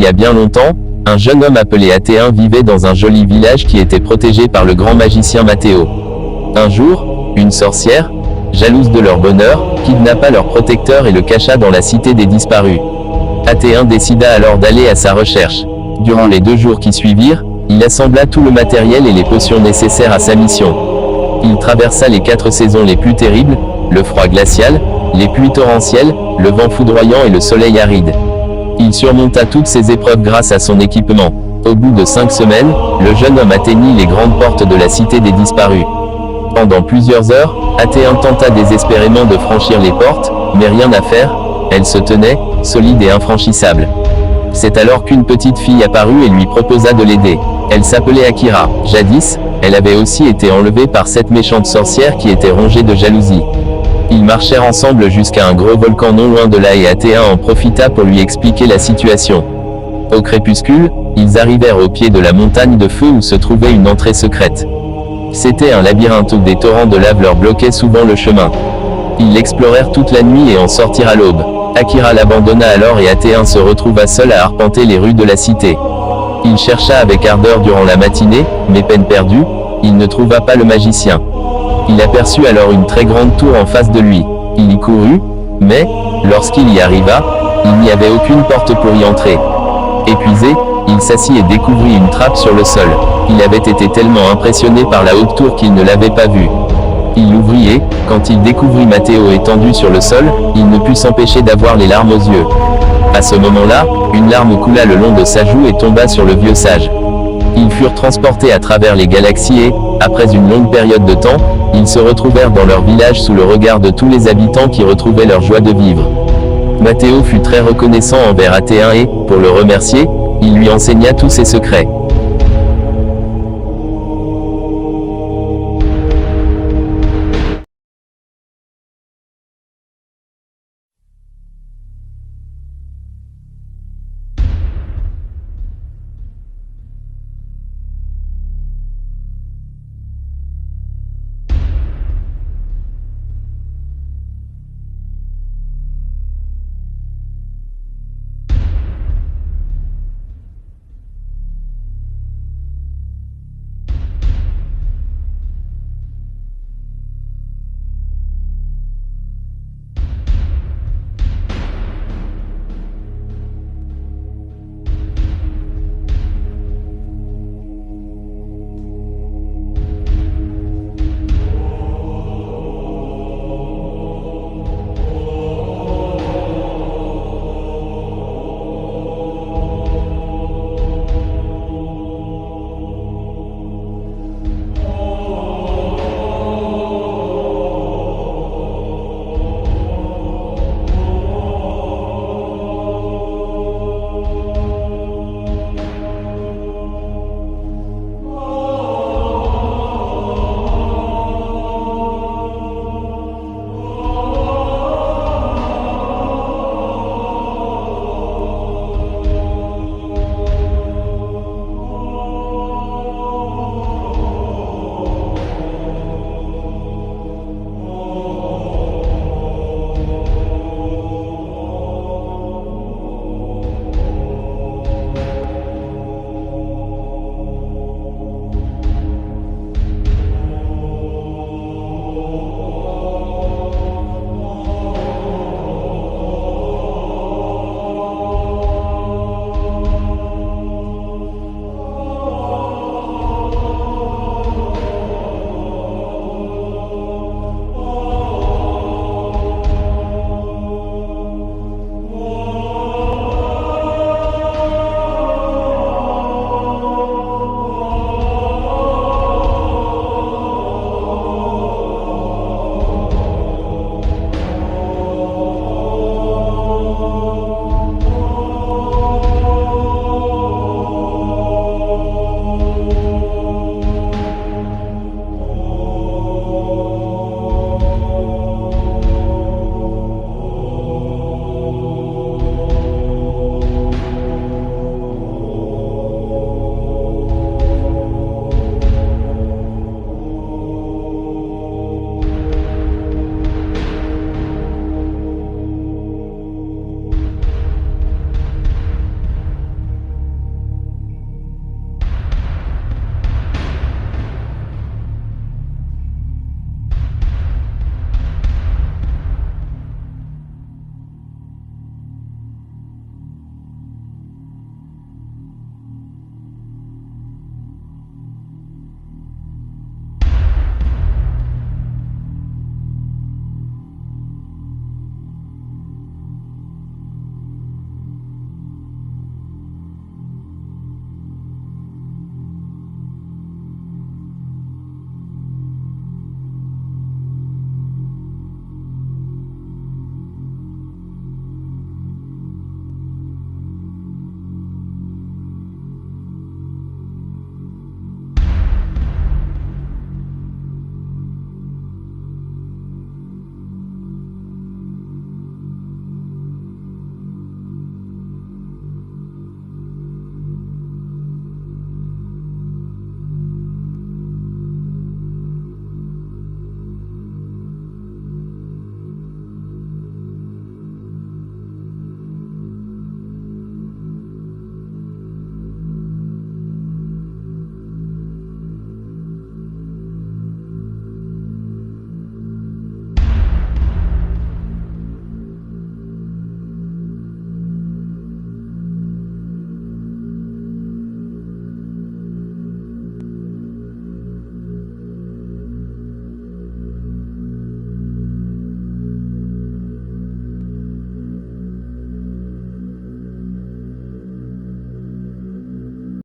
y a bien longtemps, un jeune homme appelé Athéen vivait dans un joli village qui était protégé par le grand magicien Mathéo. Un jour, une sorcière, jalouse de leur bonheur, kidnappa leur protecteur et le cacha dans la cité des disparus. Athéen décida alors d'aller à sa recherche. Durant les 2 jours qui suivirent, il assembla tout le matériel et les potions nécessaires à sa mission. Il traversa les 4 saisons les plus terribles, le froid glacial, les pluies torrentielles, le vent foudroyant et le soleil aride. Il surmonta toutes ces épreuves grâce à son équipement. Au bout de 5 semaines, le jeune homme atteignit les grandes portes de la cité des disparus. Pendant plusieurs heures, Athéen tenta désespérément de franchir les portes, mais rien à faire, elles se tenaient, solides et infranchissables. C'est alors qu'une petite fille apparut et lui proposa de l'aider. Elle s'appelait Akira. Jadis, elle avait aussi été enlevée par cette méchante sorcière qui était rongée de jalousie. Ils marchèrent ensemble jusqu'à un gros volcan non loin de là et Athéen en profita pour lui expliquer la situation. Au crépuscule, ils arrivèrent au pied de la montagne de feu où se trouvait une entrée secrète. C'était un labyrinthe où des torrents de lave leur bloquaient souvent le chemin. Ils l'explorèrent toute la nuit et en sortirent à l'aube. Akira l'abandonna alors et Athéen se retrouva seul à arpenter les rues de la cité. Il chercha avec ardeur durant la matinée, mais peine perdue, il ne trouva pas le magicien. Il aperçut alors une très grande tour en face de lui. Il y courut, mais, lorsqu'il y arriva, il n'y avait aucune porte pour y entrer. Épuisé, il s'assit et découvrit une trappe sur le sol. Il avait été tellement impressionné par la haute tour qu'il ne l'avait pas vue. Il l'ouvrit et, quand il découvrit Mathéo étendu sur le sol, il ne put s'empêcher d'avoir les larmes aux yeux. À ce moment-là, une larme coula le long de sa joue et tomba sur le vieux sage. Ils furent transportés à travers les galaxies et, après une longue période de temps, ils se retrouvèrent dans leur village sous le regard de tous les habitants qui retrouvaient leur joie de vivre. Mathéo fut très reconnaissant envers Athéen et, pour le remercier, il lui enseigna tous ses secrets.